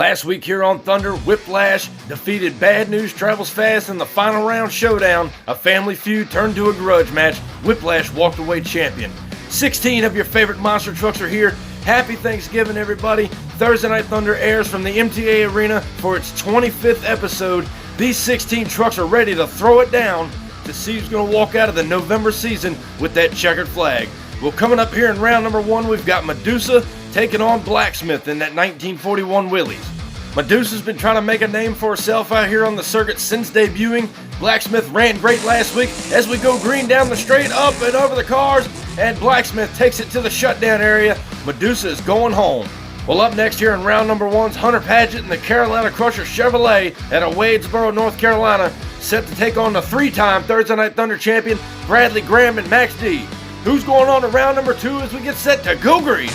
Last week here on Thunder, Whiplash defeated Bad News Travels Fast in the final round showdown. A family feud turned to a grudge match. Whiplash walked away champion. 16 of your favorite monster trucks are here. Happy Thanksgiving, everybody. Thursday Night Thunder airs from the MTA Arena for its 25th episode. These 16 trucks are ready to throw it down to see who's going to walk out of the November season with that checkered flag. Well, coming up here in round number one, we've got Medusa taking on Blacksmith in that 1941 Willys. Medusa's been trying to make a name for herself out here on the circuit since debuting. Blacksmith ran great last week as we go green down the straight, up and over the cars, and Blacksmith takes it to the shutdown area. Medusa is going home. Well, up next here in round number one's Hunter Paget and the Carolina Crusher Chevrolet out of Wadesboro, North Carolina, set to take on the three-time Thursday Night Thunder champion Bradley Graham and Max D. Who's going on to round number two as we get set to go green?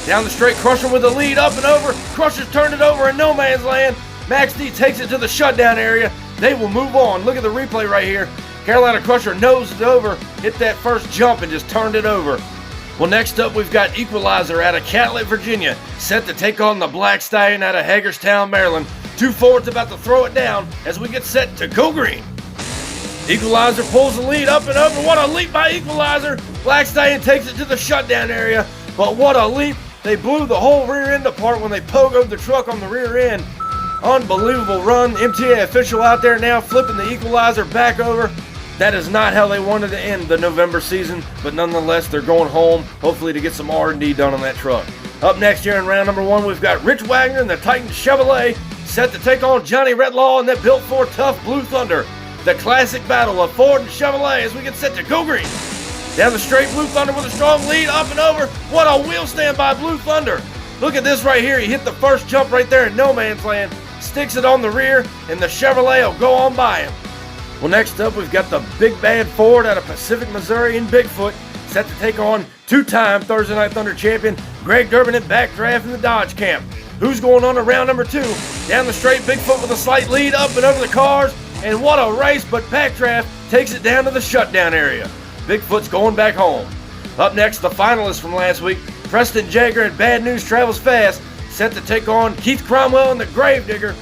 Down the straight, Crusher with the lead, up and over. Crusher's turned it over in no man's land. Max D takes it to the shutdown area. They will move on. Look at the replay right here. Carolina Crusher nosed it over, hit that first jump and just turned it over. Well, next up we've got Equalizer out of Catlett, Virginia, set to take on the Black Stallion out of Hagerstown, Maryland. Two Fords about to throw it down as we get set to go green. Equalizer pulls the lead, up and over. What a leap by Equalizer. Black Stallion takes it to the shutdown area, but what a leap. They blew the whole rear end apart when they pogoed the truck on the rear end. Unbelievable run. MTA official out there now flipping the Equalizer back over. That is not how they wanted to end the November season, but nonetheless, they're going home, hopefully to get some R&D done on that truck. Up next here in round number one, we've got Rich Wagner and the Titan Chevrolet set to take on Johnny Redlaw and that Built Ford Tough Blue Thunder. The classic battle of Ford and Chevrolet as we get set to go green. Down the straight, Blue Thunder with a strong lead, up and over. What a wheel stand by Blue Thunder. Look at this right here. He hit the first jump right there in no man's land. Sticks it on the rear, and the Chevrolet will go on by him. Well, next up, we've got the Big Bad Ford out of Pacific, Missouri in Bigfoot, set to take on two-time Thursday Night Thunder champion Greg Durbin at Backdraft in the Dodge camp. Who's going on to round number two? Down the straight, Bigfoot with a slight lead, up and over the cars, and what a race, but Backdraft takes it down to the shutdown area. Bigfoot's going back home. Up next, the finalists from last week, Preston Jagger and Bad News Travels Fast, set to take on Keith Cromwell and the Gravedigger.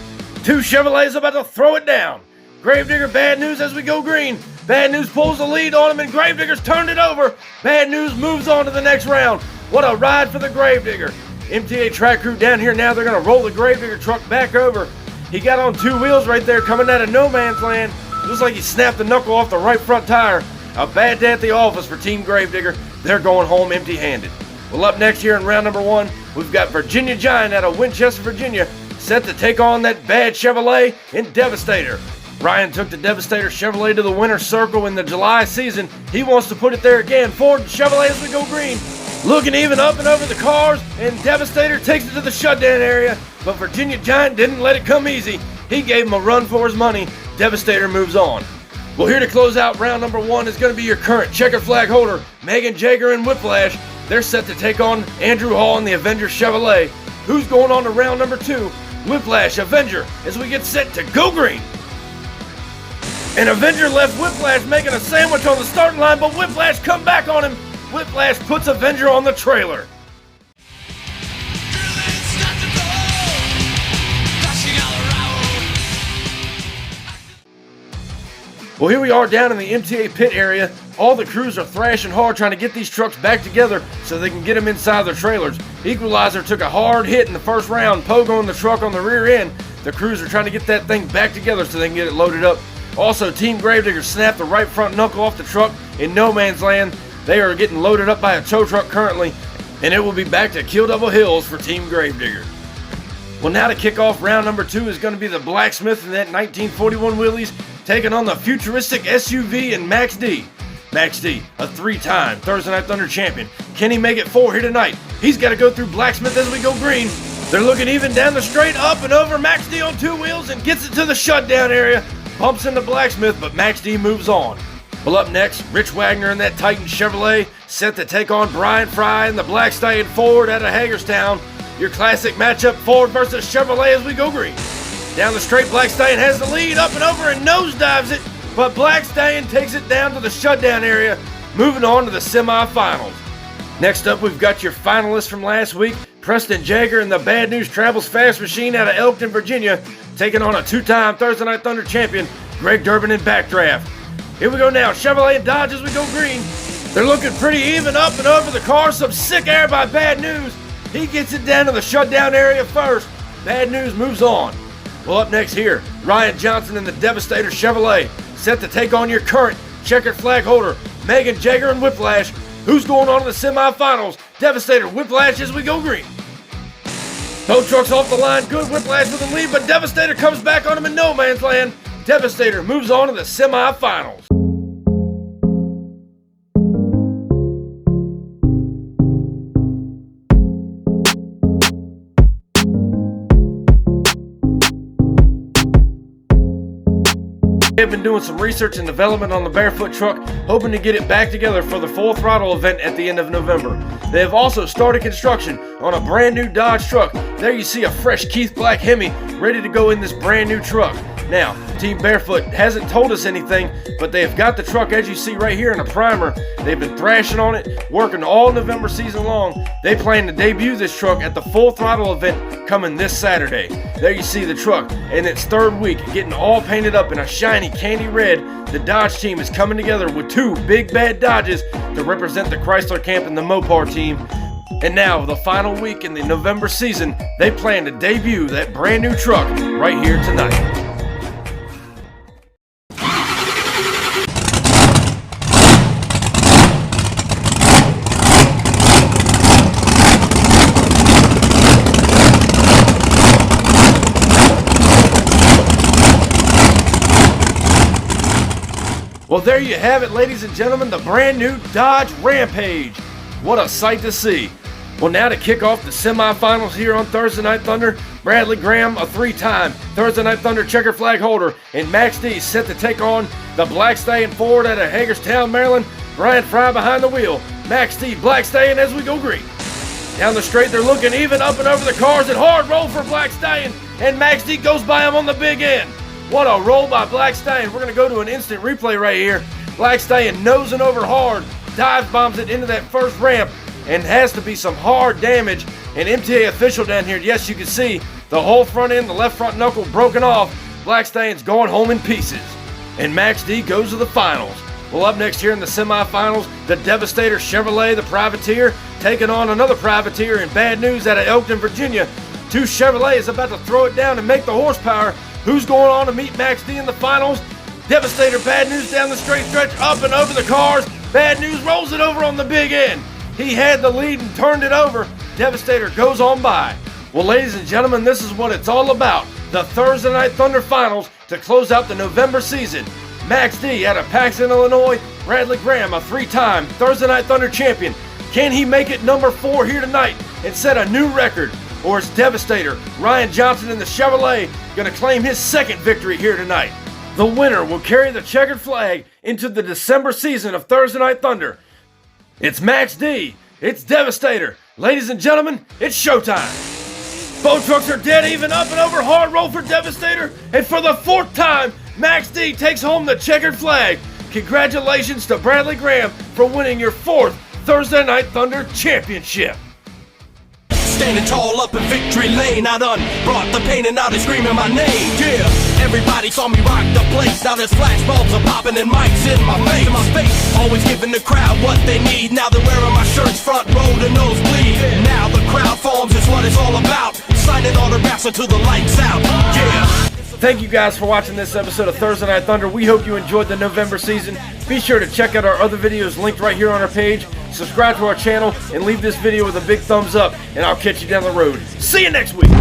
Two Chevrolets about to throw it down. Gravedigger, Bad News as we go green. Bad News pulls the lead on him and Gravedigger's turned it over. Bad News moves on to the next round. What a ride for the Gravedigger. MTA track crew down here now, they're going to roll the Gravedigger truck back over. He got on two wheels right there coming out of no man's land. Looks like he snapped the knuckle off the right front tire. A bad day at the office for Team Gravedigger. They're going home empty-handed. Well, up next here in round number one, we've got Virginia Giant out of Winchester, Virginia, set to take on that bad Chevrolet in Devastator. Brian took the Devastator Chevrolet to the winner's circle in the July season. He wants to put it there again. Ford and Chevrolet as we go green. Looking even up and over the cars, and Devastator takes it to the shutdown area. But Virginia Giant didn't let it come easy. He gave him a run for his money. Devastator moves on. Well, here to close out round number one is going to be your current checker flag holder, Megan Jagger and Whiplash. They're set to take on Andrew Hall and the Avenger Chevrolet. Who's going on to round number two? Whiplash, Avenger, as we get set to go green. And Avenger left Whiplash making a sandwich on the starting line, but Whiplash come back on him. Whiplash puts Avenger on the trailer. Well, here we are down in the MTA pit area. All the crews are thrashing hard trying to get these trucks back together so they can get them inside their trailers. Equalizer took a hard hit in the first round, pogoing the truck on the rear end. The crews are trying to get that thing back together so they can get it loaded up. Also, Team Gravedigger snapped the right front knuckle off the truck in no man's land. They are getting loaded up by a tow truck currently, and it will be back to Kill Double Hills for Team Gravedigger. Well, now to kick off round number two is going to be the Blacksmith in that 1941 Willys, taking on the futuristic SUV and Max D. Max D, a three-time Thursday Night Thunder champion. Can he make it four here tonight? He's got to go through Blacksmith as we go green. They're looking even down the straight, up and over. Max D on two wheels and gets it to the shutdown area. Bumps into Blacksmith, but Max D moves on. Well, up next, Rich Wagner and that Titan Chevrolet set to take on Brian Fry and the Black Stallion Ford out of Hagerstown. Your classic matchup, Ford versus Chevrolet as we go green. Down the straight, Black Stallion has the lead, up and over, and nosedives it, but Black Stallion takes it down to the shutdown area, moving on to the semifinals. Next up, we've got your finalists from last week, Preston Jagger and the Bad News Travels Fast Machine out of Elkton, Virginia, taking on a two-time Thursday Night Thunder champion, Greg Durbin in Backdraft. Here we go now, Chevrolet and Dodge as we go green. They're looking pretty even up and over the car. Some sick air by Bad News. He gets it down to the shutdown area first. Bad News moves on. Well, up next here, Ryan Johnson and the Devastator Chevrolet set to take on your current checkered flag holder, Megan Jagger and Whiplash. Who's going on in the semifinals? Devastator, Whiplash as we go green. Tow truck's off the line, good. Whiplash with the lead, but Devastator comes back on him in no man's land. Devastator moves on to the semifinals. They've been doing some research and development on the Bearfoot truck, hoping to get it back together for the Full Throttle event at the end of November. They have also started construction on a brand new Dodge truck. There you see a fresh Keith Black Hemi ready to go in this brand new truck. Now, Team Bearfoot hasn't told us anything, but they have got the truck as you see right here in a primer. They've been thrashing on it, working all November season long. They plan to debut this truck at the Full Throttle event coming this Saturday. There you see the truck in its third week, getting all painted up in a shiny candy red. The Dodge team is coming together with two big bad Dodges to represent the Chrysler camp and the Mopar team. And now, the final week in the November season, they plan to debut that brand new truck right here tonight. Well, there you have it, ladies and gentlemen, the brand new Dodge Rampage. What a sight to see. Well, now to kick off the semifinals here on Thursday Night Thunder, Bradley Graham, a three-time Thursday Night Thunder checker flag holder, and Max D set to take on the Black Stallion Ford out of Hagerstown, Maryland. Brian Fry behind the wheel. Max D, Black Stallion as we go green. Down the straight, they're looking even up and over the cars, and hard roll for Black Stallion, and Max D goes by him on the big end. What a roll by Black Stallion. We're going to go to an instant replay right here. Black Stallion nosing over hard, dive bombs it into that first ramp, and has to be some hard damage. An MTA official down here, yes, you can see the whole front end, the left front knuckle broken off. Black Stallion's going home in pieces. And Max D goes to the finals. Well, up next here in the semifinals, the Devastator Chevrolet, the Privateer, taking on another Privateer in Bad News out of Elkton, Virginia. Two Chevrolets about to throw it down and make the horsepower. Who's going on to meet Max D in the finals? Devastator, Bad News down the straight stretch, up and over the cars. Bad News rolls it over on the big end. He had the lead and turned it over. Devastator goes on by. Well, ladies and gentlemen, this is what it's all about. The Thursday Night Thunder Finals to close out the November season. Max D out of Paxton, Illinois. Bradley Graham, a three-time Thursday Night Thunder champion. Can he make it number 4 here tonight and set a new record? Or is Devastator, Ryan Johnson in the Chevrolet, going to claim his second victory here tonight? The winner will carry the checkered flag into the December season of Thursday Night Thunder. It's Max D. It's Devastator. Ladies and gentlemen, it's showtime. Both trucks are dead even up and over. Hard roll for Devastator. And for the 4th time, Max D takes home the checkered flag. Congratulations to Bradley Graham for winning your 4th Thursday Night Thunder championship. Standing tall up in victory lane, I done brought the pain and now they screaming my name. Yeah, everybody saw me rock the place. Now there's flashbulbs are popping and mics in my face. Always giving the crowd what they need. Now they're wearing my shirts front row to nosebleed. Now the crowd forms is what it's all about. Signing autographs until the lights out. Yeah. Thank you guys for watching this episode of Thursday Night Thunder. We hope you enjoyed the November season. Be sure to check out our other videos linked right here on our page. Subscribe to our channel and leave this video with a big thumbs up, and I'll catch you down the road. See you next week.